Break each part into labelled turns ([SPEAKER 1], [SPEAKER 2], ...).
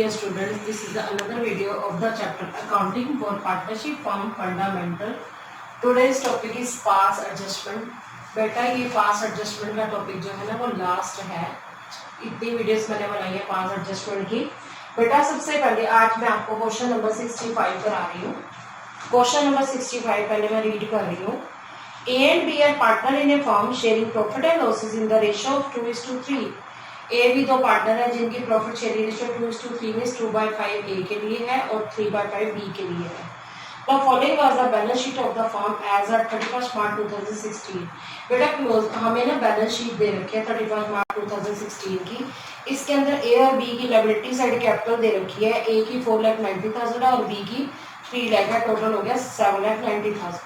[SPEAKER 1] dear students, this is another video of the chapter Accounting for Partnership Firm Fundamental. Today's topic is pass adjustment. बेटा ये पास adjustment का topic जो है ना वो लास्ट है। इतनी वीडियोस मैंने बनाई है पास एडजस्टमेंट की। बेटा सबसे पहले आज मैं आपको क्वेश्चन नंबर 65 करा रही हूँ। क्वेश्चन नंबर 65 पहले मैं रीड कर रही हूँ। A and B are partner in a firm sharing profit and losses in the ratio of 2:3. ए भी दो पार्टनर है जिनकी प्रॉफिट शेयरिंग रेशियो 2:3 में 2/5 ए के लिए है और 3/5 बी के लिए है। The following was the balance sheet of the firm as at 31st March 2016. बेटा क्लोज हमें ना बैलेंस शीट दे रखी है 31 मार्च 2016 की। इसके अंदर ए और बी की लायबिलिटी साइड कैपिटल दे रखी है। ए की 4,90,000 है और बी की 3 लाख है। टोटल हो गया 7,90,000।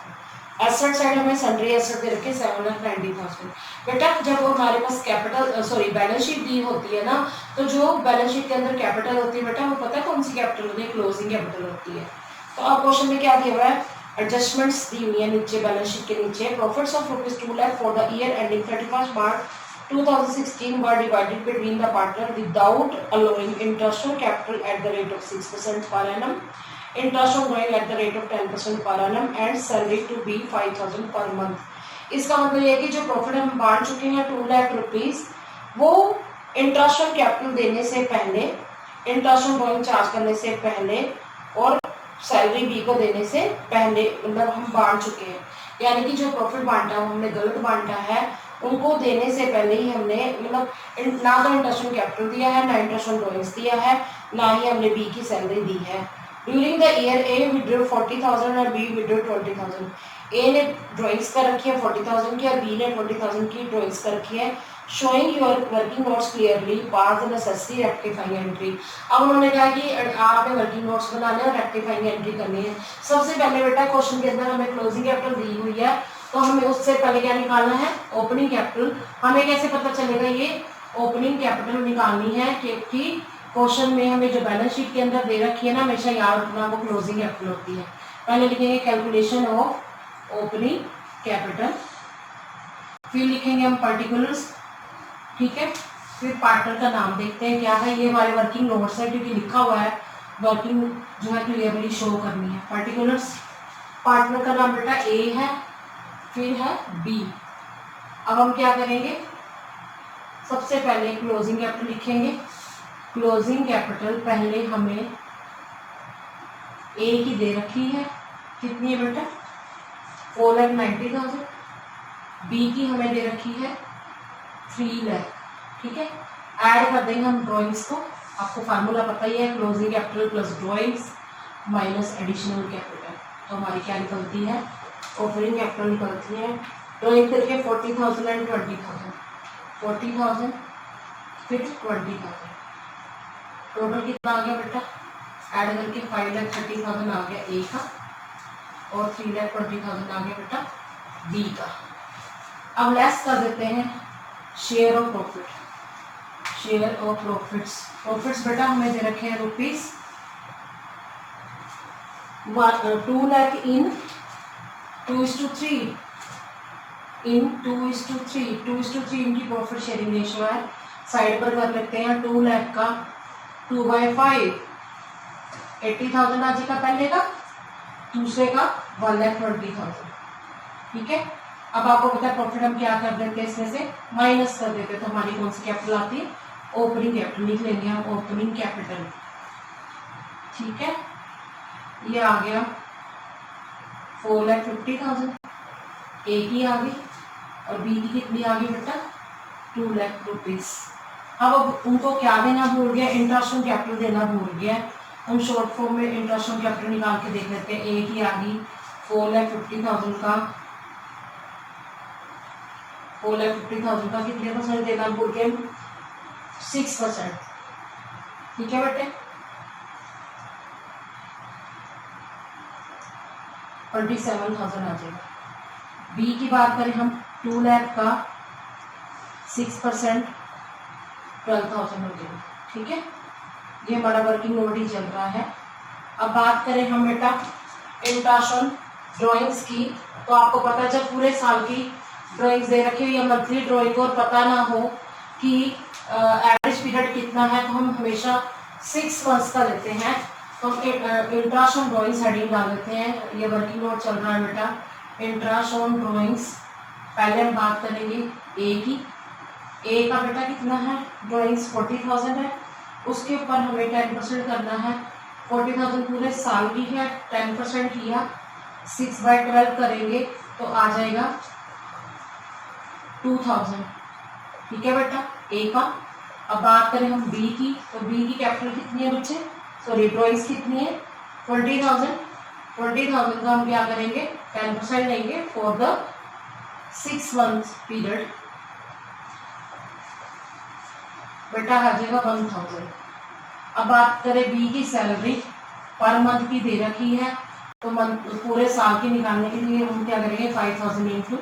[SPEAKER 1] एसेट साइड हमें सन्ड्री एसेट दे रखे 7,90,000। बेटा जब हमारे पास कैपिटल बैलेंस शीट दी होती है ना, तो जो बैलेंस शीट के अंदर कैपिटल होती है बेटा वो पता है कौन सी कैपिटल होती है? क्लोजिंग कैपिटल होती है। तो अब क्वेश्चन में क्या दिया हुआ है? एडजस्टमेंट्स दी हुई है नीचे बैलेंस शीट के नीचे। Profits of ₹2 lakh for the year ending 31 March 2016 were divided between the partner without allowing interest on capital at the rate of 6% per annum, interest on drawing at the rate of 10% per annum and salary to be 5,000 per month. इसका मतलब ये है कि जो profit हम बांट चुके हैं 2 लाख रुपीज, वो इंटरेस्ट ऑन कैपिटल देने से पहले, इंटरेस्ट ऑन ड्रॉइंग चार्ज करने से पहले और सैलरी बी को देने से पहले मतलब हम बांट चुके हैं। यानी कि जो प्रॉफिट बांटा है हमने गलत बांटा है, उनको देने से पहले ही हमने मतलब ना तो इंटरेस्ट ऑन कैपिटल दिया है, ना इंटरेस्ट ऑन ड्रॉइंग्स दिया है, ना ही हमने बी की सैलरी दी है। During the year A withdraw 40,000 और बी विड्रॉ 20,000। ए ने ड्रॉइंग्स कर रखी है 40,000 की और बी ने 20,000 की ड्रॉइंग्स कर रखी है। Showing your working notes clearly pass the necessary rectifying entry. अब उन्होंने कहा कि आपने वर्किंग नोट्स बनाने और रेक्टिफाइंग एंट्री करनी है। सबसे पहले बेटा क्वेश्चन के अंदर हमें क्लोजिंग कैपिटल दी हुई है, तो हमें उससे पहले क्या निकालना है? Opening capital. हमें कैसे पता चलेगा? ये ओपनिंग कैपिटल निकालनी है क्योंकि क्वेश्चन में हमें जो बैलेंस शीट के अंदर दे रखी है ना, हमेशा याद रखना वो क्लोजिंग कैपिटल होती है। पहले लिखेंगे कैलकुलेशन ऑफ ओपनिंग कैपिटल, फिर लिखेंगे हम पर्टिकुलर्स, ठीक है। फिर पार्टनर का नाम देखते हैं क्या है। ये हमारे वर्किंग नोट्स है क्योंकि लिखा हुआ है, वर्किंग जो है क्लियरली शो करनी है। पर्टिकुलर्स, पार्टनर का नाम बेटा ए है, फिर है बी। अब हम क्या करेंगे? सबसे पहले क्लोजिंग कैपिटल लिखेंगे। क्लोजिंग कैपिटल पहले हमें ए की दे रखी है, कितनी है बेटा? 4,90,000। बी की हमें दे रखी है 3 लाख, ठीक है। ऐड कर देंगे हम ड्रॉइंग्स को। आपको फार्मूला पता ही है, closing capital plus drawings minus additional capital. तो हमारी क्या निकलती है? ओपनिंग कैपिटल निकलती है। ड्रॉइंग करके 40,000 एंड 20,000, 40,000 फिर 20,000। टोटल कितना आ गया बेटा? ऐड करके 5,30,000 आ गया ए का और 3,20,000 आ गया बेटा बी का। अब लेस कर देते हैं share of profit. Share of profits, profits बेटा हमें दे रखे हैं ₹2 लाख इन 2:3 इन 2:3 2:3 इनकी प्रॉफिट शेयरिंग रेशियो है। साइड पर कर लेते हैं 2 लाख का 2/5, 80,000 आ जाएगा पहले का, दूसरे का 1,20,000, ठीक है। अब आपको पता है प्रॉफिट हम क्या कर देते हैं? इसमें से माइनस कर देते, तो हमारी कौन सी कैपिटल आती है? Opening capital. लिख लेंगे हम ओपनिंग कैपिटल, ठीक है। ये आ गया 4,50,000। ए की आ गई और बी की कितनी आ गई बेटा? 2 लाख रुपीज। अब उनको क्या देना भूल गया? इंटरेस्ट ऑन कैपिटल देना भूल गया। हम शॉर्ट फॉर्म में इंटरेस्ट ऑन कैपिटल निकाल के देख लेते हैं। ए की आ गई 4,50,000 का, 4,50,000 का कितने % देना भूल गए? 6%, ठीक है बेटे। 27,000 आ जाएगा। बी की बात करें हम 2 लाख का 6% 12,000 हो जाएगा, ठीक है। ये हमारा वर्किंग नोट ही चल रहा है। अब बात करें हम बेटा इंटरेस्ट ऑन ड्रॉइंग्स की, तो आपको पता है जब पूरे साल की ड्राइंग्स दे रखी हुई है मंथली ड्राइंग और पता ना हो कि एवरेज पीरियड कितना है, तो हम हमेशा 6 मंथ्स का लेते हैं तो इंट्राशोन ड्राइंग्स हेडिंग डाल देते हैं। ये वर्किंग नोट चल रहा है बेटा, इंट्राशोन ड्राइंग्स। पहले हम बात करेंगे ए की। ए का बेटा कितना है, ड्राइंग्स 40,000 है, उसके ऊपर हमें 10% करना है। 40,000 पूरे साल की है, 10% किया, 6/12 करेंगे तो आ जाएगा 2000। ठीक है बेटा, ए का। अब बात करें हम बी की, तो बी की कैपिटल कितनी है बच्चे, सॉरी ड्राइंग्स कितनी है, 20,000। 20,000 का हम क्या करेंगे, 10% लेंगे फॉर द 6 मंथ पीरियड, बेटा आ जाएगा 1000। अब बात करें बी की सैलरी पर मंथ की दे रखी है, तो पूरे साल की निकालने के लिए हम क्या करेंगे 5,000 इंटू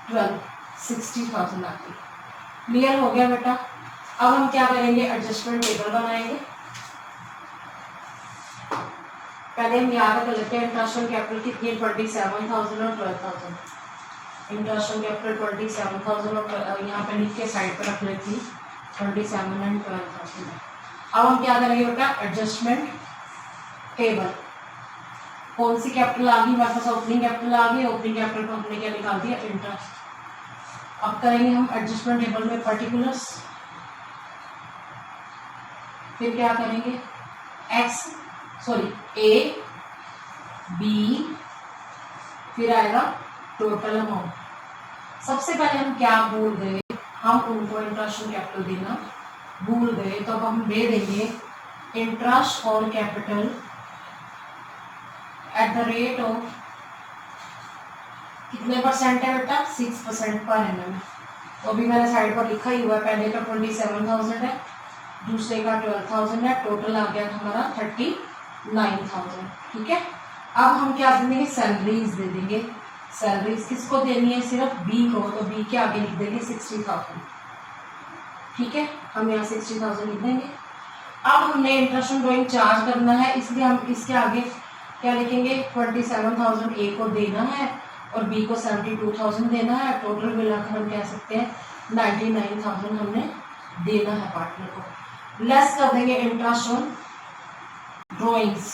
[SPEAKER 1] 12, 60,000 आती। क्लियर हो गया बेटा। अब हम क्या करेंगे, एडजस्टमेंट टेबल बनाएंगे। पहले हम याद कर लेते हैं इंटरनेशनल कैपिटल कितनी है, 27,000 और 12,000। इंटरनेशनल कैपिटल 27,000 और यहाँ पे लिख के साइड पर रख लेती 27 एंड 12,000। अब हम क्या करेंगे बेटा, एडजस्टमेंट टेबल। कौन सी कैपिटल आ गई हमारे पास, ओपनिंग कैपिटल आ गई। ओपनिंग कैपिटल को हमने क्या निकाल दिया, इंटरेस्ट। अब करेंगे हम एडजस्टमेंट टेबल में पर्टिकुलर्स, फिर क्या करेंगे ए बी, फिर आएगा टोटल अमाउंट। सबसे पहले हम क्या भूल गए, हम उनको इंटरेस्ट कैपिटल देना भूल गए, तो अब हम दे देंगे इंटरेस्ट और capital at the rate of कितने परसेंट है बेटा, 6% पर एनम। तो अभी मैंने साइड पर लिखा ही हुआ है, पहले का 27,000 है, दूसरे का 12,000 है, टोटल आ गया हमारा 39,000। ठीक है। अब हम क्या दे देंगे, सैलरीज दे देंगे। सैलरीज किसको देनी है, सिर्फ बी को, तो बी के आगे लिख देंगे 60,000। ठीक है, हम यहाँ 60,000 लिख देंगे। अब हमने इंटरेस्ट ड्राइंग चार्ज करना है, इसलिए हम इसके आगे क्या लिखेंगे, 27,000 ए को देना है और बी को 72,000 देना है। टोटल मिलाकर हम कह सकते हैं 99,000 हमने देना है पार्टनर को। लेस कर देंगे interest on drawings.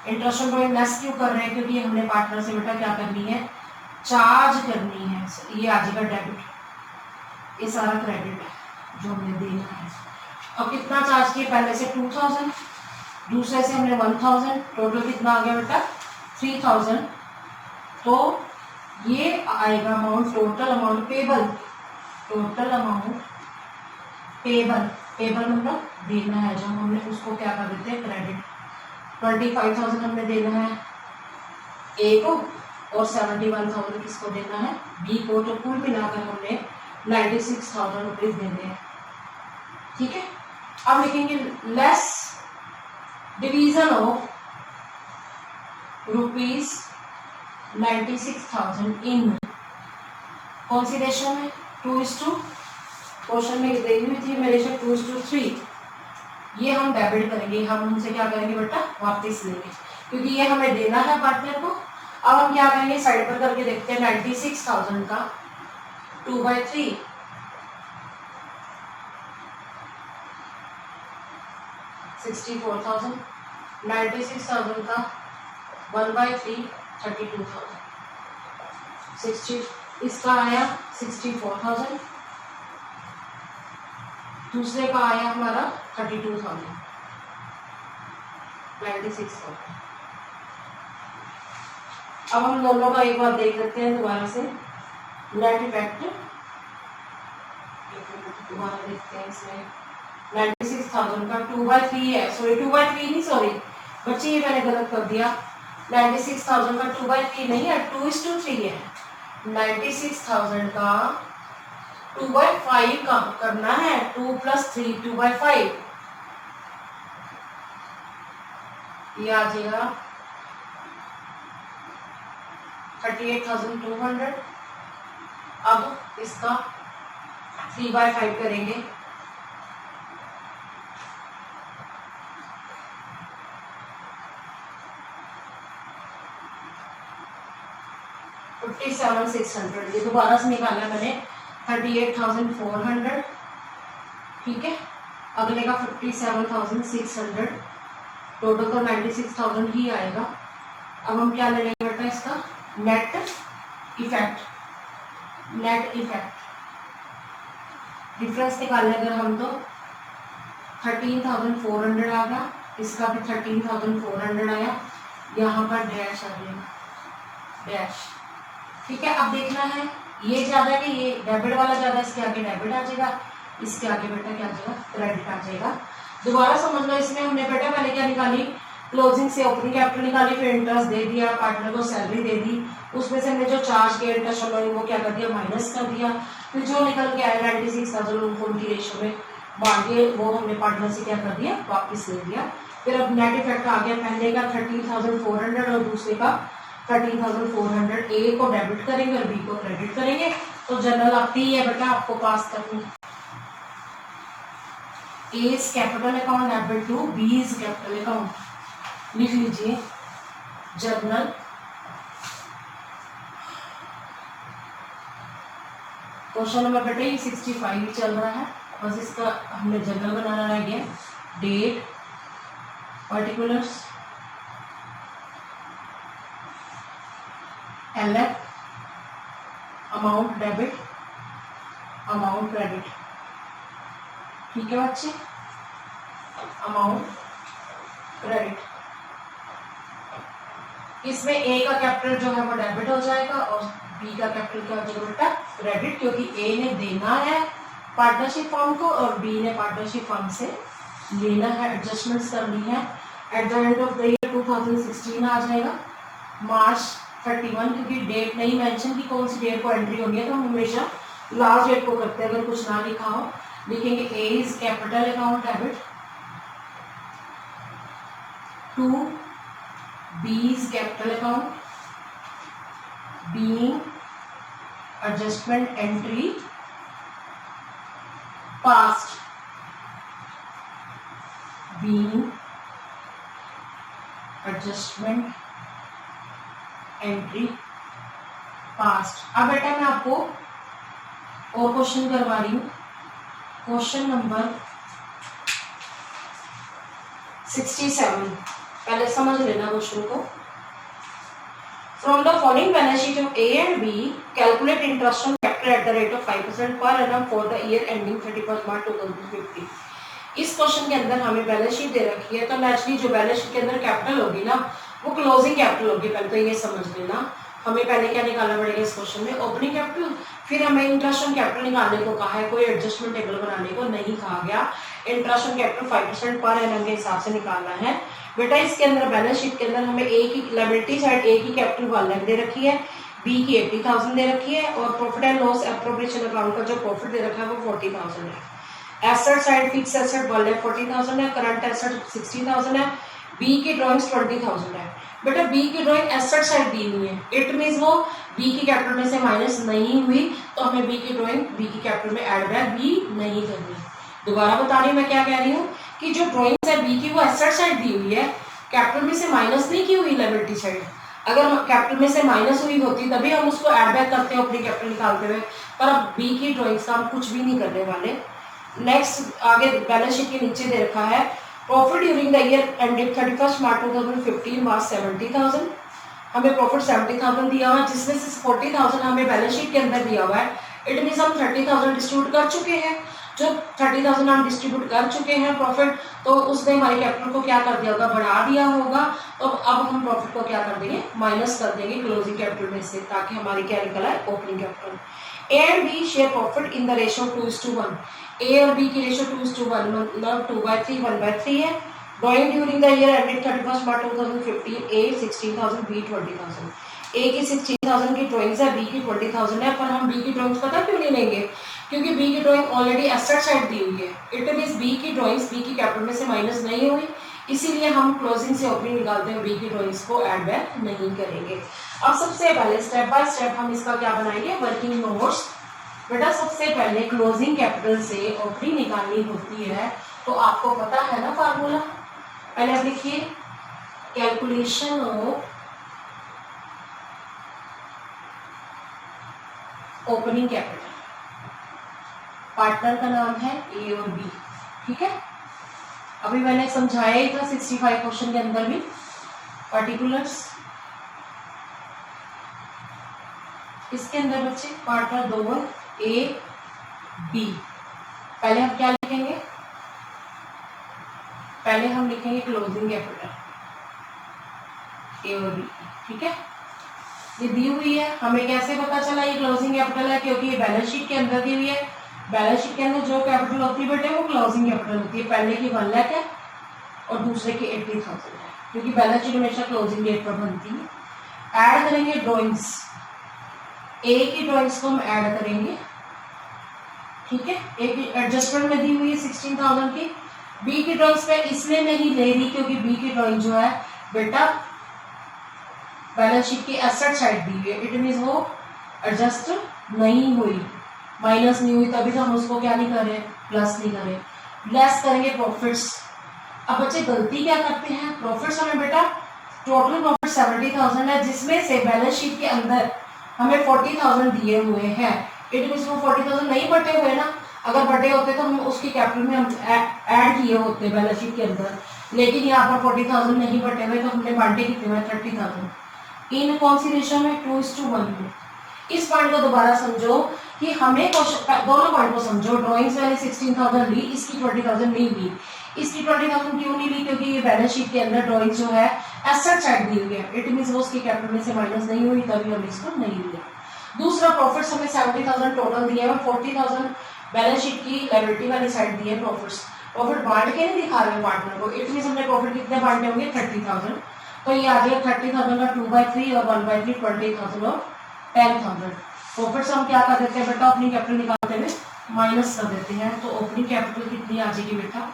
[SPEAKER 1] Interest on drawing less क्यों कर रहे हैं, क्योंकि हमने पार्टनर से बेटा क्या करनी है, चार्ज करनी है। ये आ जाएगा डेबिट, ये सारा क्रेडिट है जो हमने देना है। अब कितना चार्ज किया, पहले से 2,000, दूसरे से हमने 1,000, टोटल कितना आ गया बेटा 3,000। तो ये आएगा amount, total amount payable. Total amount payable, payable मतलब देना है, जो हमने उसको क्या कर देते हैं, क्रेडिट। 25,000 हमने देना है ए को और 71,000 किसको देना है, बी को। तो कुल मिलाकर हमने 96,000 रुपीज देने हैं। ठीक है। अब लिखेंगे लेस डिवीजन ऑफ ₹96,000 इन कौन सी रेशो में, 2:, क्वेश्चन में दी हुई थी मेरे रेशो 2:3। ये हम डेबिट करेंगे, हम उनसे क्या करेंगे बेटा, वापस लेंगे, क्योंकि ये हमें देना है पार्टनर को। अब हम क्या करेंगे, साइड पर करके देखते हैं 96,000 का 2/3, 64,000, 96,000 का 1/3, 32,000, 60, इसका आया 64,000, दूसरे का आया हमारा 32,000, 96,000। अब हम दोनों का एक बार देख लेते हैं दोबारा से, नेट इफेक्ट दोबारा देखते हैं। इसमें 96,000 का 2/3 है, सॉरी 2/3 नहीं, सॉरी बच्चे ये मैंने गलत कर दिया। 96,000 का 2/3 नहीं है, 2:3 है। 96,000 का 2/5 का करना है, 2 + 3 2/5, ये आ जाएगा 38,200। अब इसका 3/5 करेंगे, $57,600। ये दोबारा से निकाला मैंने 38,400। ठीक है। अगले का 57,600, टोटल तो 96,000 ही आएगा। अब हम क्या ले लेंगे बेटा इसका net effect. Net effect difference निकालने अगर हम तो 13,400 आ गया, इसका भी 13,400 आया, यहाँ पर डैश आ जाएगा, डैश। ठीक है, अब देखना है ये ज्यादा कि ये डेबिट वाला ज्यादा, इसके आगे डेबिट आ जाएगा, इसके आगे बेटा क्या आ जाएगा क्रेडिट आ जाएगा। दोबारा समझ लो, इसमें हमने बेटा पहले क्या निकाली, क्लोजिंग से ओपनिंग कैपिटल निकाली, फिर इंटरेस्ट दे दिया, पार्टनर को सैलरी दे दी, उसमें से हमने जो चार्ज किया इंटरेस्ट वो क्या कर दिया माइनस कर दिया, फिर जो निकल के आया 96,000 उनको उनकी रेशो में बांट के वो हमने पार्टनर से क्या कर दिया वापस ले दिया। फिर अब नेट इफेक्ट आ गया, पहले का 13,400 और दूसरे का 13,400, ए को डेबिट करेंगे और बी को क्रेडिट करेंगे, तो जनरल आती है बेटा आपको पास करनी। A's capital account debit to B's capital account, लिख लीजिए जर्नल। क्वेश्चन नंबर बेटा ये 65 चल रहा है, बस इसका हमने जर्नल बनाना रह गया। Date, particulars, LF, amount debit, amount credit. ठीक है बच्चे, अमाउंट क्रेडिट। इसमें ए का कैपिटल जो है वो डेबिट हो जाएगा और बी का कैपिटल क्या हो जाएगा बेटा क्रेडिट, क्योंकि ए ने देना है पार्टनरशिप फर्म को और बी ने पार्टनरशिप फर्म से लेना है, एडजस्टमेंट्स करनी है। At the end of the year 2016 आ जाएगा मार्च 31, क्योंकि डेट नहीं मेंशन की कौन सी डेट को एंट्री होनी है, तो हम हमेशा लास्ट डेट को करते हैं। अगर कुछ ना लिखा हो लिखेंगे A's capital account debit to B's capital account being adjustment entry passed, being adjustment entry passed. अब बेटा मैं आपको और क्वेश्चन करवा रही हूँ, क्वेश्चन नंबर 67, पहले समझ लेना क्वेश्चन को। From the following balance sheet of A and B calculate interest on capital at the rate of 5% per annum for the year ending 31 March 2050। इस क्वेश्चन के अंदर हमें बैलेंस शीट दे रखी है, तो नेचुरली जो बैलेंस शीट के अंदर कैपिटल होगी ना वो क्लोजिंग कैपिटल होगी। पहले तो ये समझ लेना, हमें पहले क्या निकालना पड़ेगा इस क्वेश्चन में ओपनिंग कैपिटल, फिर हमें इंटरेस्ट ऑन कैपिटल निकालने को कहा है, कोई एडजस्टमेंट टेबल बनाने को नहीं कहा गया। Interest on capital 5% per annum के हिसाब से निकालना है बेटा। इसके अंदर बैलेंस शीट के अंदर हमें ए की लायबिलिटी साइड ए की कैपिटल 1 लाख दे रखी है, बी की 80,000 दे रखी है और profit and loss appropriation account का जो प्रॉफिट दे रखा है वो 40,000 है। एसेट साइड फिक्स एसेट 1,40,000 है, करंट एसेट 60,000 है, बी की ड्रॉइंग्स 20,000 है। बेटा बी की ड्राइंग एसेट साइड दी हुई है, इट मींस वो बी की कैपिटल में से माइनस नहीं हुई, तो हमें बी की ड्राइंग बी की कैपिटल में ऐड बैक भी नहीं करनी। दोबारा बता रही हूँ मैं क्या कह रही हूँ कि जो ड्राइंग्स है बी की वो एसेट साइड दी हुई है, कैपिटल में से माइनस नहीं की हुई लायबिलिटी साइड। अगर कैपिटल में से माइनस हुई होती तभी हम उसको ऐड बैक करते हैं अपनी कैपिटल निकालते हुए, पर अब बी की ड्राइंग्स का हम कुछ भी नहीं करने वाले। नेक्स्ट आगे बैलेंस शीट के नीचे दे रखा है profit during the year ended 31 March 2015 was 70,000। हमें प्रॉफिट 70,000 दिया हुआ है, जिसमें से 40,000 हमें बैलेंस शीट के अंदर दिया हुआ है। इट मींस हम 30,000 डिस्ट्रीब्यूट कर चुके हैं। जो 30,000 हम डिस्ट्रीब्यूट कर चुके हैं प्रॉफिट, तो उसने हमारे कैपिटल को क्या कर दिया होगा बढ़ा दिया होगा। तो अब हम प्रॉफिट को क्या कर देंगे माइनस कर देंगे क्लोजिंग कैपिटल में से, ताकि हमारी क्या निकला है opening capital. A and B share profit in the ratio 2:1। A और बी की रेशियो 2:1 मतलब 2/3 1/3 है। Drawing during the year ended 31 March 2015 A 16,000 B 20,000। A की 16,000 की ड्रॉइंग्स है, बी की 20,000 है, पर हम बी की ड्रॉइंग्स पता क्यों नहीं लेंगे, क्योंकि बी की ड्राइंग ऑलरेडी एसेट साइड दी हुई है। इट मींस बी की ड्राइंग्स बी की कैपिटल में से माइनस नहीं हुई, इसीलिए हम क्लोजिंग से ओपनिंग निकालते हैं बी की ड्राइंग्स को ऐड बैक नहीं करेंगे। अब सबसे पहले स्टेप बाय स्टेप हम इसका क्या बनाएंगे वर्किंग नोट्स। बेटा सबसे पहले क्लोजिंग कैपिटल से ओपनिंग निकालनी होती है, तो आपको पता है ना फार्मूला। पहले आप लिखिए calculation of opening capital. Partner का नाम है ए और बी, ठीक है, अभी मैंने समझाया ही था 65 क्वेश्चन के अंदर भी पर्टिकुलर्स। इसके अंदर बच्चे पार्ट पर 2 ए बी। पहले हम क्या लिखेंगे, पहले हम लिखेंगे क्लोजिंग कैपिटल ए और बी। ठीक है, ये दी हुई है, हमें कैसे पता चला ये क्लोजिंग कैपिटल है, क्योंकि ये बैलेंस शीट के अंदर दी हुई है। बैलेंस शीट के अंदर जो कैपिटल होती है बेटे वो क्लोजिंग कैपिटल होती है। पहले की 1 लाख है और दूसरे की 80,000 है, क्योंकि बैलेंस शीट हमेशा क्लोजिंग डेट पर बनती है। ऐड करेंगे ड्रॉइंग्स, ए की ड्रॉइंग्स को हम ऐड करेंगे। ठीक है, ए की एडजस्टमेंट में दी हुई है 16,000 की। बी की ड्रॉइंग्स पे इसलिए नहीं ले रही क्योंकि बी की ड्रॉइंग जो है बेटा बैलेंस शीट की एसेट साइड दी हुई है, इट मीन वो एडजस्ट नहीं हुई, माइनस नहीं हुई, तभी तो हम उसको क्या नहीं करें, प्लस नहीं करें। लेस करेंगे प्रॉफिट्स। अब बच्चे गलती क्या करते हैं, प्रॉफिट्स हमें बेटा टोटल प्रॉफिट 70,000 है, जिसमें से बैलेंस शीट के अंदर हमें 40,000 दिए हुए हैं। इट मीन वो 40,000 नहीं बटे हुए ना, अगर बटे होते तो हम उसकी कैपिटल में हम ऐड किए होते बैलेंस शीट के अंदर, लेकिन यहाँ पर 40,000 नहीं बटे हुए, तो हमने बांटे कितने हुए 30,000। इन कौन सी रेशो में, 2:1 में। इस पॉइंट को दोबारा समझो कि हमें दोनों पॉइंट को समझो। ड्राइंग्स वाली 16,000 ली, इसकी 20,000 नहीं ली। इसकी 20,000 क्यों नहीं ली, क्योंकि ये बैलेंस शीट के अंदर ड्राइंग जो है एसेट साइड दी हुई है, इट मीन वो उसकी कैपिटल में से माइनस नहीं हुई, तभी हम इसको नहीं लिया। दूसरा प्रॉफिट्स हमें 70,000 टोटल दिया है, 40,000 बैलेंस शीट की लायबिलिटी वाली साइड दी है। प्रॉफिट बांट के नहीं दिखा रहे पार्टनर को, इट मीन हमने प्रॉफिट कितने बांटे होंगे 30,000, तो ये आ जाएगा 30,000 का 2/3 और 1/3 20,000 और 10,000। प्रॉफिट हम क्या कर देते हैं बेटा, ओपनिंग कैपिटल निकालते हुए माइनस कर देते हैं, तो ओपनिंग कैपिटल कितनी आ जाएगी बेटा,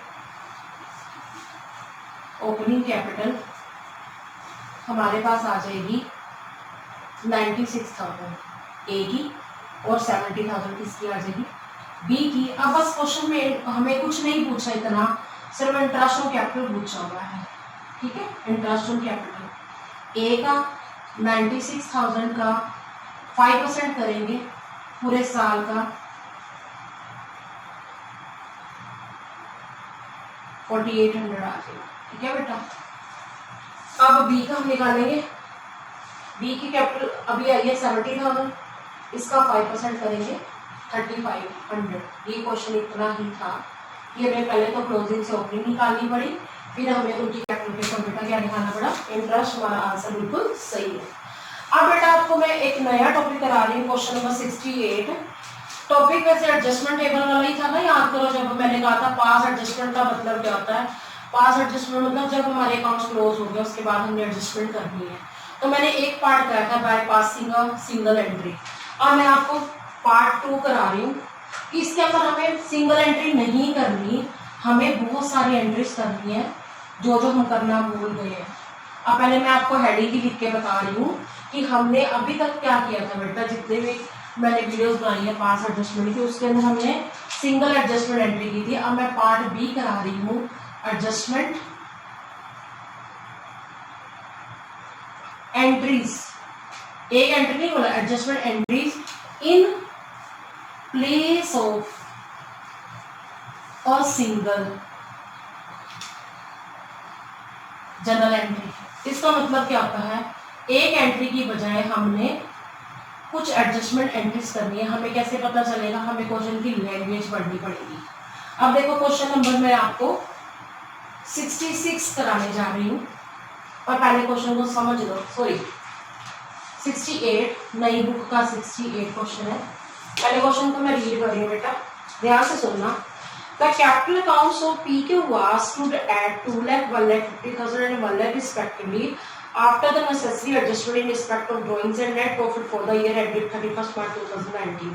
[SPEAKER 1] ओपनिंग कैपिटल हमारे पास आ जाएगी 96,000 ए की और 70,000 किसकी आ जाएगी, बी की। अब बस क्वेश्चन में हमें कुछ नहीं पूछा इतना, सिर्फ इंटरेस्ट ऑन कैपिटल पूछा हुआ है। ठीक है, इंटरेस्ट ऑन कैपिटल ए का 96,000 का 5% करेंगे पूरे साल का 4,800 आ जाएगा। ठीक है बेटा, अब बी का हम निकालेंगे। बी की कैपिटल अभी आई है 70,000, इसका 5% करेंगे 3,500। ये क्वेश्चन इतना ही था कि हमें पहले तो क्लोजिंग से ओपनिंग निकालनी पड़ी, फिर हमें उनकी कैपिटल के ऊपर बेटा क्या निकालना पड़ा, इंटरेस्ट। हमारा आंसर बिल्कुल सही है। अब बेटा आपको मैं एक नया टॉपिक करा रही हूँ, क्वेश्चन नंबर 68। टॉपिक वैसे एडजस्टमेंट टेबल वाला ही था ना, याद करो जब मैंने कहा था पास एडजस्टमेंट का मतलब क्या होता है। पास एडजस्टमेंट मतलब जब हमारे अकाउंट्स क्लोज हो गए उसके बाद हमने एडजस्टमेंट करनी है। तो मैंने एक पार्ट कराया था by passing a single entry, और मैं आपको पार्ट 2 करा रही हूँ। इसके अंदर हमें सिंगल एंट्री नहीं करनी, हमें बहुत सारी एंट्रीज करनी है, जो हम करना भूल गए हैं। अब पहले मैं आपको हेडिंग ही लिख के बता रही हूँ कि हमने अभी तक क्या किया था बेटा, जितने भी मैंने वीडियोस बनाई है पास एडजस्टमेंट की, उसके अंदर हमने सिंगल एडजस्टमेंट एंट्री की थी। अब मैं पार्ट बी करा रही हूँ, एडजस्टमेंट एंट्रीज। एक एंट्री नहीं बोला, adjustment entries in place of a single general entry. इसका मतलब क्या होता है, एक एंट्री की बजाय हमने कुछ एडजस्टमेंट एंट्रीज करनी है। हमें कैसे पता चलेगा, हमें क्वेश्चन की लैंग्वेज पढ़नी पड़ेगी। अब देखो क्वेश्चन नंबर मैं आपको 66 कराने जा रही हूँ, और पहले क्वेश्चन को समझ लो। सॉरी 68 नई बुक का 68 क्वेश्चन है। पहले क्वेश्चन को मैं रीड कर रही हूँ बेटा, ध्यान से सुनना। The capital accounts of PQR stood at 2 lakh, 1 lakh 50,000 and 1 lakh respectively after the necessary adjustment in respect of drawings and net profit for the year ended 31st March 2019।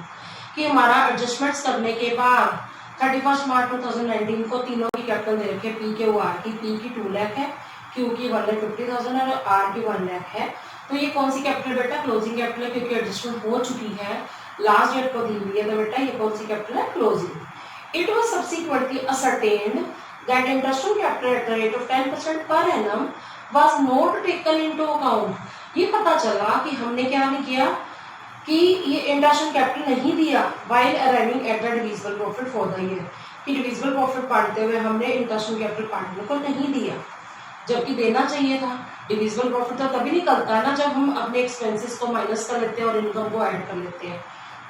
[SPEAKER 1] कि हमारा एडजस्टमेंट्स करने के बाद 31st मार्च 2019 को तीनों की capital दे रखे, P के आर की, पी की 2 लाख है, क्यू की 1,50,000 और आर की 1 लाख है। तो ये कौन सी कैपिटल बेटा, क्लोजिंग कैपिटल है, क्योंकि एडजस्टमेंट हो चुकी है, लास्ट डेट को दी हुई है, तो बेटा ये कौन सी कैपिटल है, closing. It was subsequently ascertained that interest on capital at the rate of 10% per annum was not taken into account। ये पता चला कि हमने क्या नहीं किया, कि ये इंटरेस्ट ऑन कैपिटल नहीं दिया while arriving at the divisible profit for the year, कि डिविजिबल प्रॉफिट पढ़ते हुए हमने इंटरेस्ट ऑन कैपिटल पार्टनर को नहीं दिया, जबकि देना चाहिए था। डिविजिबल प्रॉफिट तो तभी निकलता है ना जब हम अपने एक्सपेंसेस को माइनस कर लेते हैं और इनकम को ऐड कर लेते हैं।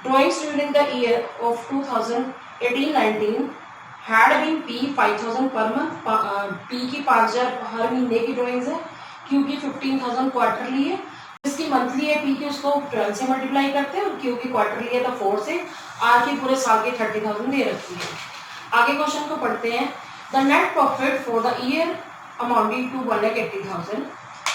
[SPEAKER 1] Drawings during the year of 2018-19 had been P 5000 per month. P की 5000 हर महीने की ड्रॉइंग्स है, Q की 15000 क्वार्टरली है। जिसकी मंथली है P की उसको 12 से मल्टीप्लाई करते हैं और Q की क्वार्टरली है तो 4 से। R की पूरे साल की 30,000 दे रखी है। आगे क्वेश्चन को पढ़ते हैं। The net profit for the year amounting to 1,80,000।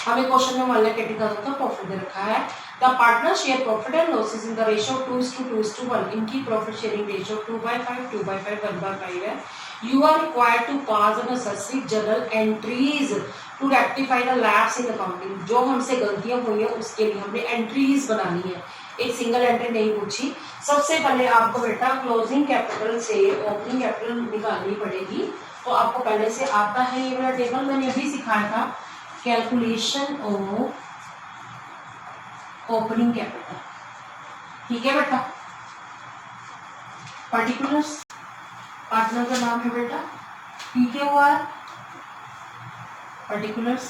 [SPEAKER 1] हमें क्वेश्चन में 1,80,000 का प्रॉफिट दे रखा है। The partner share profit and losses in the ratio 2:2:1। इनकी प्रॉफिट शेयरिंग रेशियो 2/5 2/5 1/5 है। You are required to pass the necessary journal entries to rectify the lapse in accounting. जो हमसे गलतियां हुई है उसके लिए हमने एंट्रीज बनानी है, एक सिंगल एंट्री नहीं पूछी। सबसे पहले आपको बेटा क्लोजिंग कैपिटल से ओपनिंग कैपिटल निकालनी पड़ेगी। तो आपको पहले से आता है ये वाला टेबल, मैंने अभी सिखाया था, कैलकुलेशन ऑफ ओपनिंग कैपिटल। ठीक है बेटा। पर्टिकुलर्स पार्टनर का नाम है बेटा PQR। पर्टिकुलर्स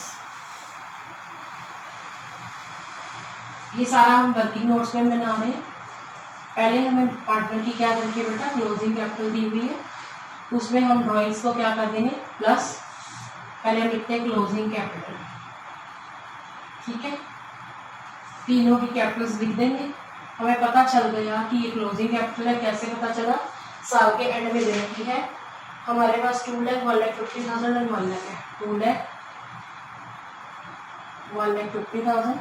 [SPEAKER 1] ये सारा हम वर्किंग नोट्स में नाम है। पहले हमें पार्टनर की क्या करके बेटा क्लोजिंग कैपिटल दी हुई है, उसमें हम ड्रॉइंग्स को क्या कर देंगे प्लस, पहले हम लिखते हैं क्लोजिंग कैपिटल। ठीक है, तीनों की कैपिटल्स लिख देंगे। हमें पता चल गया कि ये क्लोजिंग कैपिटल है। कैसे पता चला, साल के एंड में दे रखी है हमारे पास 2 लाख 1,50,000 एंड 1 लाख है। 2 लाख 1,50,000,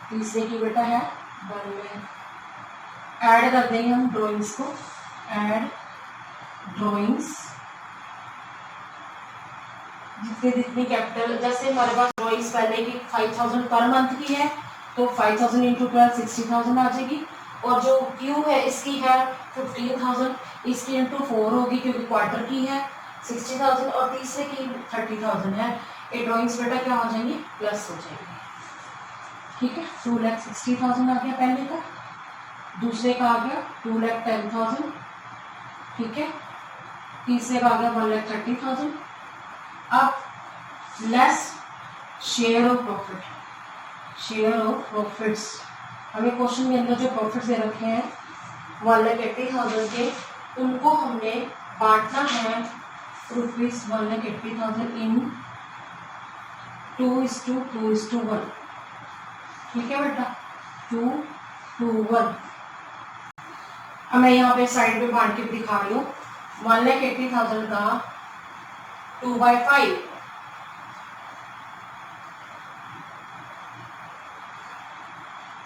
[SPEAKER 1] तीसरे की बेटा है 1 लाख। ऐड कर देंगे हम ड्रॉइंग्स को, ऐड ड्रॉइंग्स जितनी कैपिटल, जैसे हमारे पास ड्रॉइंग्स पहले की 5,000 पर मंथ की है तो 5,000 इंटू 12 60,000 आ जाएगी। और जो क्यू है इसकी है 15,000, इसकी इंटू 4 होगी क्योंकि क्वार्टर की है 60,000 और तीसरे की 30,000 है। ये ड्रॉइंग्स बेटा क्या हो जाएंगी प्लस हो जाएंगी। ठीक है, 2,60,000 आ गया पहले का, दूसरे का आ गया 2,10,000। ठीक है, तीसरे का आ गया 1,30,000। अब less share of profit, share of profits. हमें क्वेश्चन के अंदर जो प्रॉफिट्स दे रखे हैं 1,80,000 के, उनको हमने बांटना है ₹1,80,000 इन 2:2:1। ठीक है बेटा, 2:1। अब मैं यहाँ पे साइड में बांट के दिखा रही हूँ। 1,80,000 का 2/5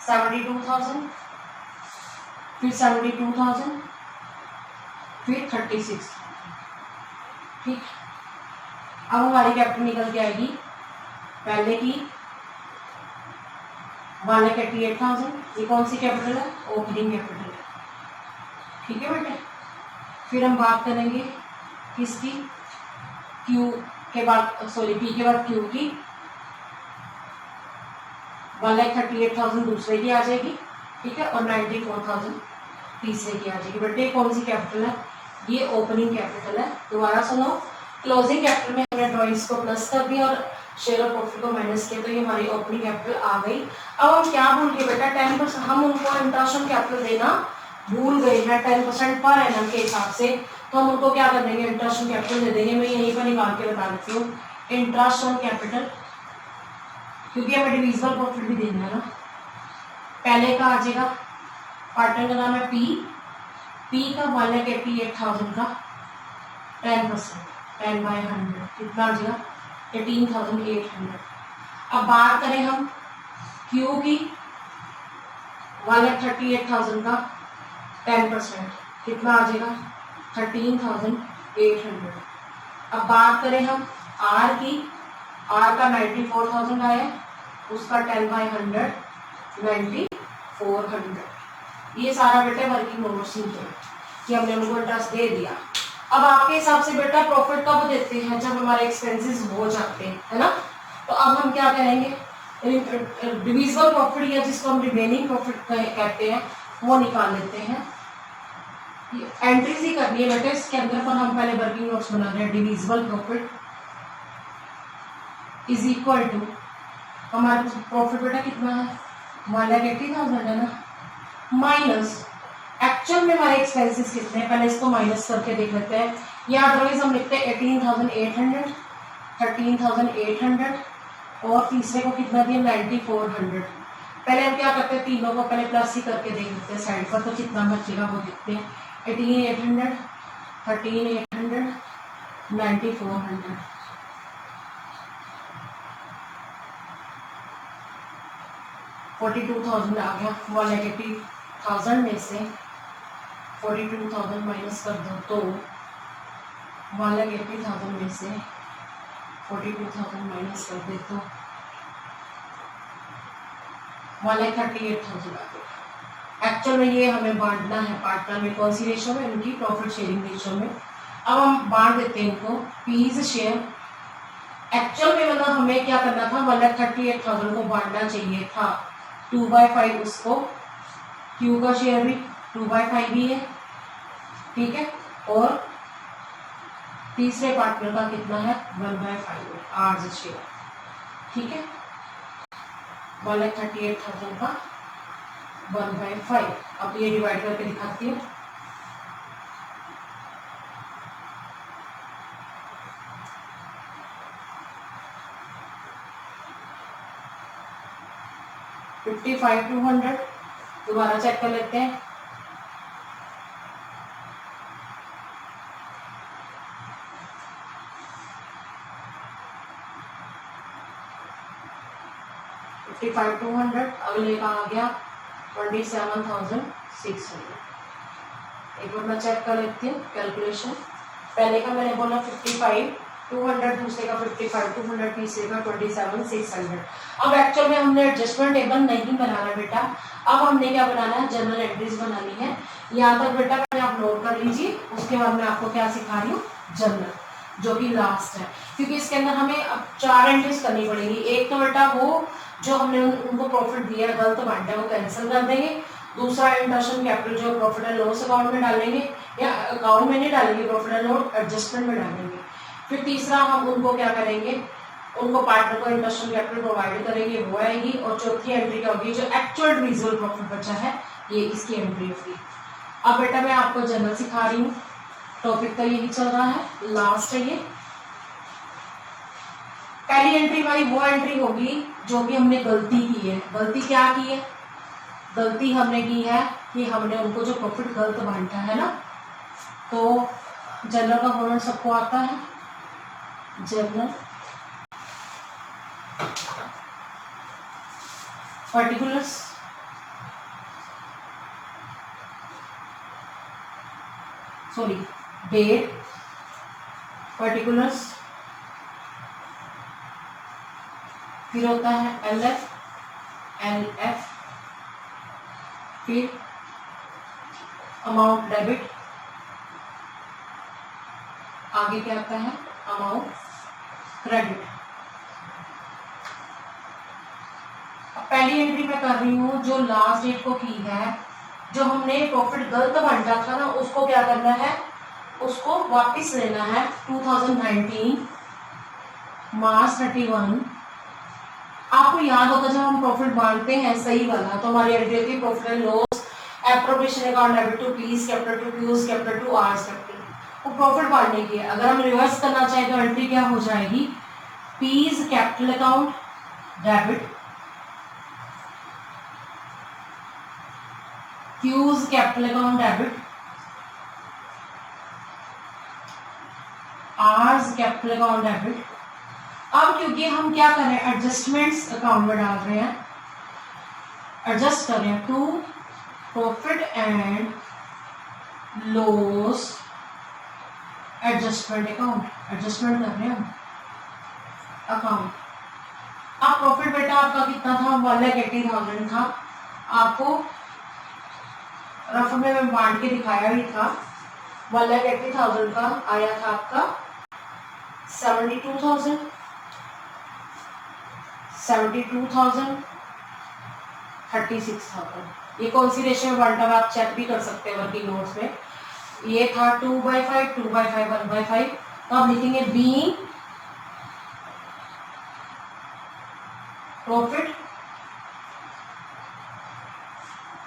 [SPEAKER 1] 72,000, फिर 72,000, फिर 36। ठीक, अब हमारी कैपिटल निकल के आएगी पहले की 1,88,000। ये कौन सी कैपिटल है, ओपनिंग कैपिटल है। ठीक है बेटे, फिर हम बात करेंगे किसकी, क्यू के बाद, सॉरी पी के बाद क्यू की 1,38,000 दूसरे की आ जाएगी। ठीक है, और 94,000 तीसरे की आ जाएगी। बेटे कौन सी कैपिटल है, ये ओपनिंग कैपिटल है। दोबारा सुनो, क्लोजिंग कैपिटल में हमने ड्रॉइंग्स को प्लस कर दिया और शेयर ऑफ प्रॉफिट को माइनस किया, तो ये हमारी ओपनिंग कैपिटल आ गई। अब हम क्या भूल गए बेटा, 10%। हम उनको इंटरेस्ट ऑन कैपिटल देना भूल गए हैं 10% पर एनम के हिसाब से, तो हम उनको क्या कर देंगे, इंटरेस्ट ऑन कैपिटल दे देंगे। मैं यहीं पर निकाल के बता देती हूँ, इंटरेस्ट ऑन कैपिटल, क्योंकि हमें डिविजिबल प्रॉफिट भी देना है ना। पहले का आ जाएगा, पार्टनर का नाम है पी का 1,88,000 का 10%, 10/100 कितना आ जाएगा 18,800। अब बात करें हम क्यू की 1,38,000 का 10% कितना आ जाएगा 13,800। अब बात करें हम आर की, आर का 94,000 आया, उसका 10/100 9,400। ये सारा बेटा वर्किंग नोट्स ही है कि हमने उनको इंटरेस्ट दे दिया। अब आपके हिसाब से बेटा प्रॉफिट कब देते हैं, जब हमारे एक्सपेंसेस हो जाते हैं, है ना। तो अब हम क्या करेंगे, डिविजिबल प्रॉफिट या जिसको हम रिमेनिंग प्रॉफिट कहते हैं वो निकाल लेते हैं। एंट्रीज ही करनी है बेटा इसके अंदर, पर हम पहले वर्किंग नोट्स बना रहे हैं। Divisible profit is equal to, हमारा प्रॉफिट बेटा कितना है 1,80,000 है ना, माइनस एक्चुअल में हमारे एक्सपेंसेस कितने हैं, पहले इसको माइनस करके देख लेते हैं, या अदरवाइज हम लिखते हैं 18,800, 13,800 और तीसरे को कितना दिया 9,400। पहले हम क्या करते हैं, तीनों को पहले प्लस ही करके देख लेते हैं साइड पर, तो कितना बचेगा वो देखते हैं। 18,800, 13,800, 9,400, 42,000 आ गया। 1,80,000 में से 42,000 माइनस कर दो तो 1,80,000 में से 42,000 माइनस कर दे तो 1,38,000 आ गया। एक्चुअल में ये हमें बांटना है पार्टनर में, कौन सी रेशो में, उनकी प्रॉफिट शेयरिंग रेशो में। अब हम बांट देते हैं इनको, पीज शेयर। एक्चुअल में मतलब हमें क्या करना था, 1,38,000 को बांटना चाहिए था 2/5 उसको, क्यू का शेयर भी 2/5 भी है, ठीक है, और तीसरे पार्टनर का कितना है 1/5 आर्ज शेयर, ठीक है। 1,38,000 का 1/5। अब ये डिवाइड करके दिखाती हूँ। $55,200 दोबारा चेक कर लेते हैं। $55,200, अगले का आ गया 27,600। एक बार मैं चेक कर लेती हूँ कैलकुलेशन। पहले का मैंने बोला 55,200, दूसरे का 55,200, तीसरे का 27,600। अब एक्चुअल में हमने एडजस्टमेंट टेबल नहीं बनाना बेटा, अब हमने क्या बनाना है, जनरल एंट्रीज बनानी है। यहाँ तक बेटा पहले आप नोट कर लीजिए, उसके बाद मैं आपको क्या सिखा रही हूँ, जनरल, जो कि लास्ट है, क्योंकि इसके अंदर हमें अब 4 एंट्रीज करनी पड़ेगी। एक तो बेटा वो जो हमने उनको प्रॉफिट दिया है, गलत बांटा है, वो कैंसिल कर देंगे। दूसरा इंटरेस्ट कैपिटल जो प्रॉफिट एंड लॉस अकाउंट में डालेंगे, या अकाउंट में नहीं डालेंगे, प्रॉफिट एंड लॉस एडजस्टमेंट में डालेंगे। फिर तीसरा हम उनको क्या करेंगे, उनको पार्टनर को इंटरेस्ट कैपिटल प्रोवाइड करेंगे, वो आएगी। और चौथी एंट्री क्या होगी, जो एक्चुअल डिविजिबल प्रॉफिट बचा है, ये इसकी एंट्री होगी। अब बेटा मैं आपको जनरल सिखा रही हूँ, टॉपिक तो यही चल रहा है, लास्ट है ये। पहली एंट्री हमारी वो एंट्री होगी जो कि हमने गलती की है। गलती क्या की है, गलती हमने की है कि हमने उनको जो प्रॉफिट गलत बांटा है ना। तो जनरल का फॉर्मेट सबको आता है, general particulars, sorry date, particulars, फिर होता है LF, LF, फिर अमाउंट डेबिट, आगे क्या आता है अमाउंट क्रेडिट। पहली एंट्री मैं कर रही हूँ जो लास्ट डेट को की है, जो हमने प्रॉफिट गलत बांटा था ना, उसको क्या करना है, उसको वापस लेना है 2019 मार्च 31। आपको याद होगा जब हम प्रॉफिट बांटते हैं सही वाला, तो हमारी एंट्री होती है profit and loss, appropriation account, debit to P's capital, to Q's capital, to R's capital. वो प्रॉफिट बांटने की है। अगर हम रिवर्स करना चाहें तो एंट्री क्या हो जाएगी, P's capital account debit, Q's capital account debit, R's capital account debit. अब क्योंकि हम क्या कर रहे हैं, एडजस्टमेंट्स अकाउंट में डाल रहे हैं, एडजस्ट कर रहे हैं to profit and loss adjustment account, adjustment कर रहे हैं हम अकाउंट। अब प्रॉफिट बेटा आपका कितना था, 1,80,000 था। आपको रफ में मैं बांट के दिखाया ही था। 1,80,000 का आया था आपका 72,000, 36,000। ये कौन सी रेशियो में बांटा हुआ आप चेक भी कर सकते हैं वर्किंग नोट्स में। ये था 2/5, 2/5, 1/5। तो आप लिखेंगे बीइंग प्रॉफिट,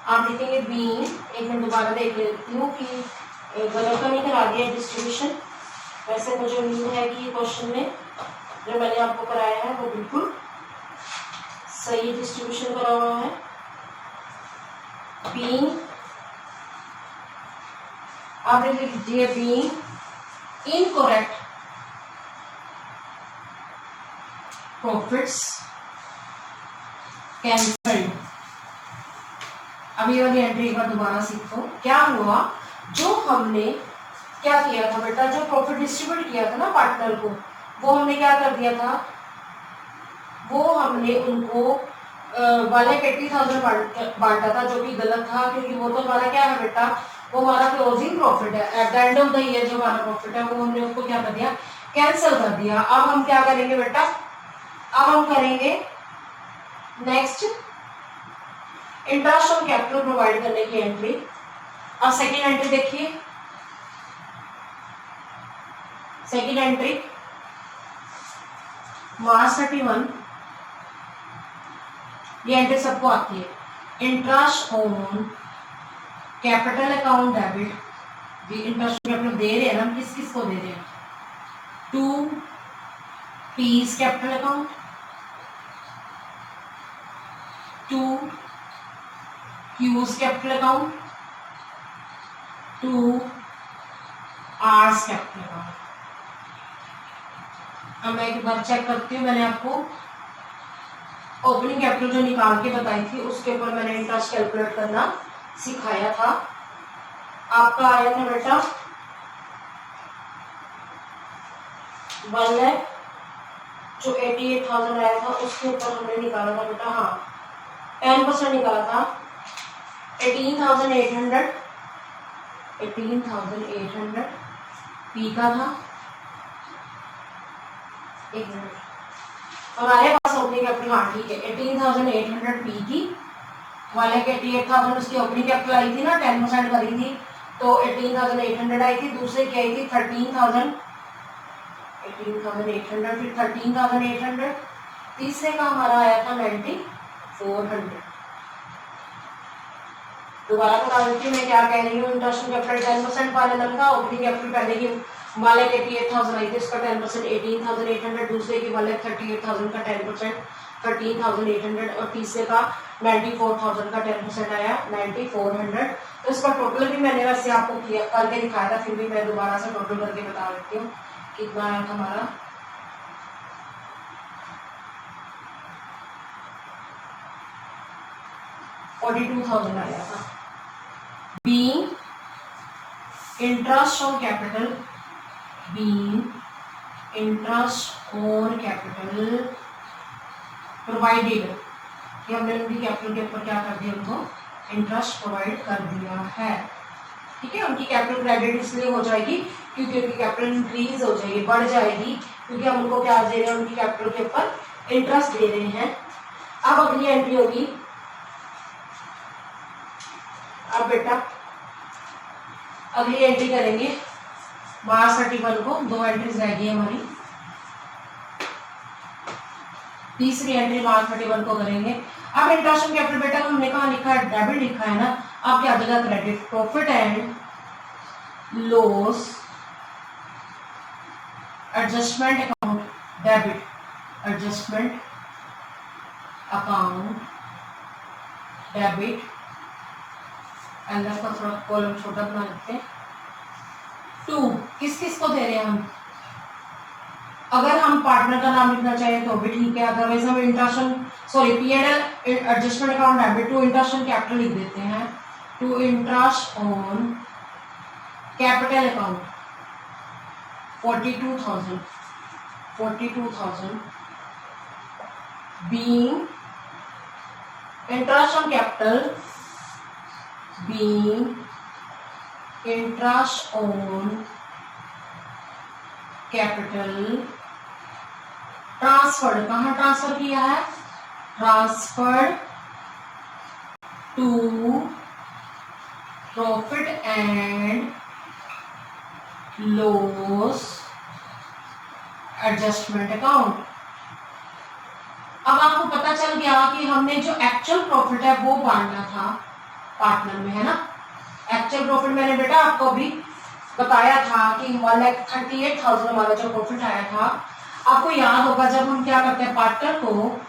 [SPEAKER 1] आप लिखेंगे बीइंग, एक मिनट दोबारा देख लेती हूँ कि गलत तो नहीं करा दिया डिस्ट्रीब्यूशन। वैसे मुझे उम्मीद है कि ये क्वेश्चन में जो मैंने आपको कराया है वो बिल्कुल सही डिस्ट्रीब्यूशन करा हुआ है। बीइंग, आप लिख लीजिए बीइंग इनकरेक्ट प्रॉफिट्स कैंसल्ड। अब ये वाली एंट्री एक बार दोबारा सीखो। क्या हुआ, जो हमने क्या किया था बेटा, जो प्रॉफिट डिस्ट्रीब्यूट किया था ना पार्टनर को, वो हमने क्या कर दिया था, वो हमने उनको वाले 80,000 बांटा था, जो कि गलत था, क्योंकि वो तो हमारा क्या है बेटा, वो हमारा क्लोजिंग प्रॉफिट है, at the end of the year जो हमारा प्रॉफिट है वो हमने उसको क्या कर दिया, कैंसिल कर दिया। अब हम क्या करेंगे बेटा, अब हम करेंगे next interest on capital provide करने की एंट्री। अब सेकेंड एंट्री देखिए, सेकेंड एंट्री मार्च 31, ये एंट्री सबको आती है। Interest on capital account debit, interest capital दे रहे हैं ना, किस किस को दे रहे हैं, to P's capital account, to Q's capital account, to R's capital account. अब मैं एक बार चेक करती हूँ, मैंने आपको ओपनिंग कैपिटल जो निकाल के बताई थी उसके ऊपर मैंने इंटरेस्ट कैलकुलेट करना सिखाया था। आपका आया था बेटा 1 लाख, जो 88,000 आया था उसके ऊपर हमने निकाला था बेटा, हाँ 10% निकाला था 18,800, 18,800 पी का था। एक मिनट, हमारे पास ओपनिंग कैपिटल, हाँ ठीक है, 18,800 पी की, वाले के 88,000 उसकी ओपनिंग कैपिटल आई थी ना, 10% करी थी, तो 18,800 आई थी। दूसरे की आई थी 13,000, 18,800, फिर 13,800, तीसरे का हमारा आया था 9,400। दोबारा बता देती हूँ मैं क्या कह रही हूँ। इंटरेस्ट कैपिटल 10% वाले नल का ओपनिंग कैपिटल पहले की वाले 88,000 आई थी, इसका 10% 18,800, दूसरे की वाले 38,000 का 10% 13,800, और तीसरे का 94,000 का 10% आया 9,400। तो इसका टोटल भी मैंने वैसे आपको किया करके दिखाया था, फिर भी मैं दोबारा से टोटल करके बता देती हूँ कितना आया था हमारा। $42,000 आया था। Being interest on capital, being interest on capital provided, कि हमने उनकी कैपिटल के ऊपर क्या कर दिया, उनको इंटरेस्ट प्रोवाइड कर दिया है। ठीक है, उनकी कैपिटल क्रेडिट इसलिए हो जाएगी क्योंकि उनकी कैपिटल इंक्रीज हो जाएगी, बढ़ जाएगी, क्योंकि हम उनको क्या दे रहे हैं, उनकी कैपिटल के ऊपर इंटरेस्ट दे रहे हैं। अब अगली एंट्री होगी, अब बेटा अगली एंट्री करेंगे मार्च 31 को, 2 एंट्रीज रह गई हमारी। तीसरी एंट्री मार्च 31 को करेंगे। अब इंटरेस्ट ऑन कैपिटल बेटा हमने कहा लिखा है, डेबिट लिखा है ना, अब क्या जगह credit, profit and loss adjustment account debit, adjustment account debit, LF का थोड़ा कॉलम छोटा बना लेते हैं। 2 किस किस को दे रहे हैं हम, अगर हम पार्टनर का नाम लिखना चाहें तो भी ठीक है, अदरवाइज हम interest PNL adjustment account debit to interest on capital लिख देते हैं, to interest on capital account 42,000, 42,000 being interest on capital, being interest on capital transferred, कहाँ ट्रांसफर किया है, transferred to profit and loss adjustment account. अब आपको पता चल गया कि हमने जो एक्चुअल प्रॉफिट है वो बांटना था पार्टनर में, है ना। एक्चुअल प्रॉफिट मैंने बेटा आपको अभी बताया था कि 1,38,000 हमारा जो प्रॉफिट आया था। आपको याद होगा जब हम क्या करते हैं पार्टनर को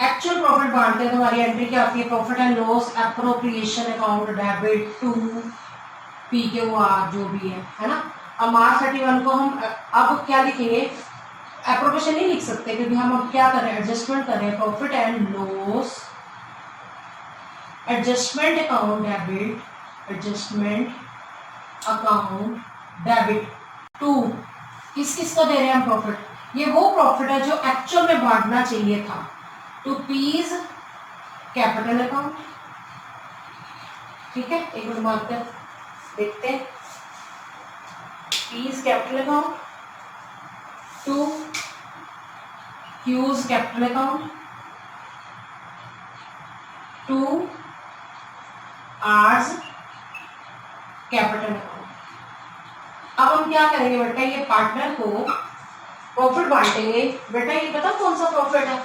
[SPEAKER 1] एक्चुअल प्रॉफिट बांटते हैं तो हमारी एंट्री क्या आती है, profit and loss appropriation account debit to PQR जो भी है ना। अब मार्च 31 को हम अब क्या लिखेंगे, एप्रोप्रिएशन नहीं लिख सकते क्योंकि हम अब क्या करें, एडजस्टमेंट करें, profit and loss adjustment account debit, adjustment account debit to किस किस को दे रहे हैं हम प्रॉफिट, ये वो प्रॉफिट है जो एक्चुअल में बांटना चाहिए था, टू पीज कैपिटल अकाउंट। ठीक है, एक मिनट बात कर देखते हैं, P's capital account to Q's capital account to R's capital account. अब हम क्या करेंगे बेटा, ये पार्टनर को प्रॉफिट बांटेंगे। बेटा ये पता कौन सा प्रॉफिट है,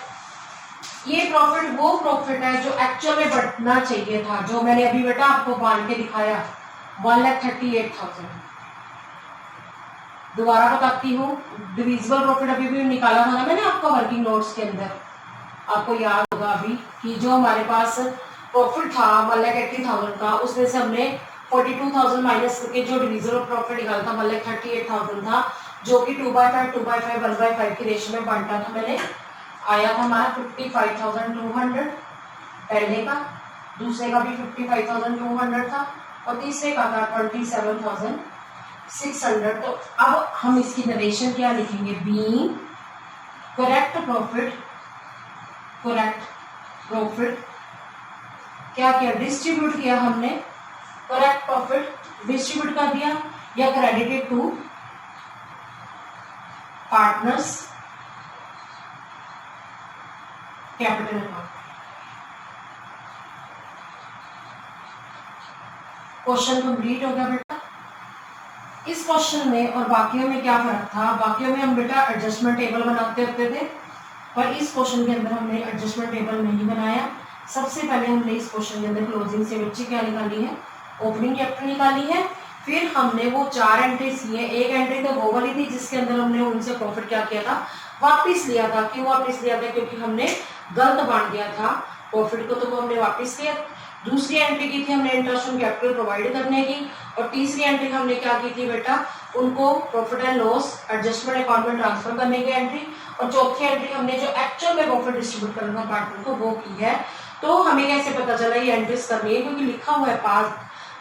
[SPEAKER 1] ये प्रॉफिट वो प्रॉफिट है जो एक्चुअल में बढ़ना चाहिए था, जो मैंने अभी बेटा आपको बांट के दिखाया 1,38,000। दोबारा बताती हूँ, डिविजिबल प्रॉफिट अभी भी निकाला था ना मैंने आपका वर्किंग नोट्स के अंदर, आपको याद होगा अभी कि जो हमारे पास प्रॉफिट था 1,80,000 का, उसमें से हमने 42,000 माइनस करके जो डिविजिबल प्रॉफिट निकाला था 1,38,000 था, जो कि 2/5 2/5 1/5 की रेशियो में बांटा था मैंने। आया था हमारा 55,200 पहले का, दूसरे का भी 55,200 था और तीसरे का था 27,600। तो अब हम इसकी नरेशन क्या लिखेंगे, बीइंग करेक्ट प्रॉफिट क्या किया, डिस्ट्रीब्यूट किया हमने, करेक्ट प्रॉफिट डिस्ट्रीब्यूट कर दिया या credited to partners capital account. Question complete हो गया बेटा। इस क्वेश्चन में और बाकियों में क्या फर्क था, बाकियों में हम बेटा एडजस्टमेंट टेबल बनाते होते थे, पर इस क्वेश्चन के अंदर हमने एडजस्टमेंट टेबल नहीं बनाया। सबसे पहले हमने इस क्वेश्चन के अंदर क्लोजिंग से बच्चे क्या निकाली है, ओपनिंग कैपिटल निकाली है। फिर हमने वो 4 एंट्रीज की है, एक एंट्री तो वो वाली थी जिसके अंदर हमने उनसे प्रॉफिट क्या किया था, वापस लिया था। क्यों वापस लिया था, क्योंकि हमने गलत बांट दिया था प्रॉफिट को, तो वो हमने वापस लिया। दूसरी एंट्री की थी हमने इंटरेस्ट ऑन कैपिटल प्रोवाइड करने की, और तीसरी एंट्री हमने क्या की थी बेटा, उनको profit and loss adjustment account में ट्रांसफर करने की एंट्री, और चौथी एंट्री हमने जो एक्चुअल में प्रॉफिट डिस्ट्रीब्यूट करना था पार्टनर को वो की है। तो हमें कैसे पता चला ये एंट्रीज करनी है, क्योंकि लिखा हुआ है pass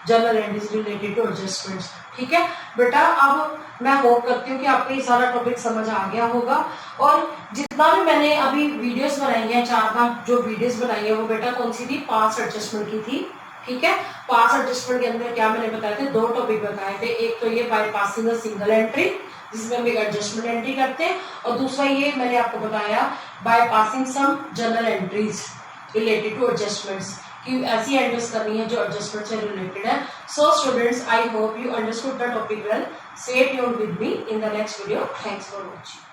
[SPEAKER 1] journal entries related to adjustments. ठीक है बेटा, अब मैं होप करती हूँ कि आपको ये सारा टॉपिक समझ आ गया होगा। और जितना भी मैंने अभी वीडियोस बनाई है, 4-5 जो वीडियोस बनाई है वो बेटा कौन सी थी, पास एडजस्टमेंट की थी। ठीक है, पास एडजस्टमेंट के अंदर क्या मैंने बताया थे, 2 टॉपिक बताए थे। एक तो ये by passing a single entry जिसमें हम एक एडजस्टमेंट एंट्री करते हैं, और दूसरा ये मैंने आपको बताया by passing some journal entries related to adjustments, कि ऐसी एंट्रीज करनी है जो एडजस्टमेंट से रिलेटेड है। So students, I hope you understood the topic well. Stay tuned with me in the next video. Thanks for watching.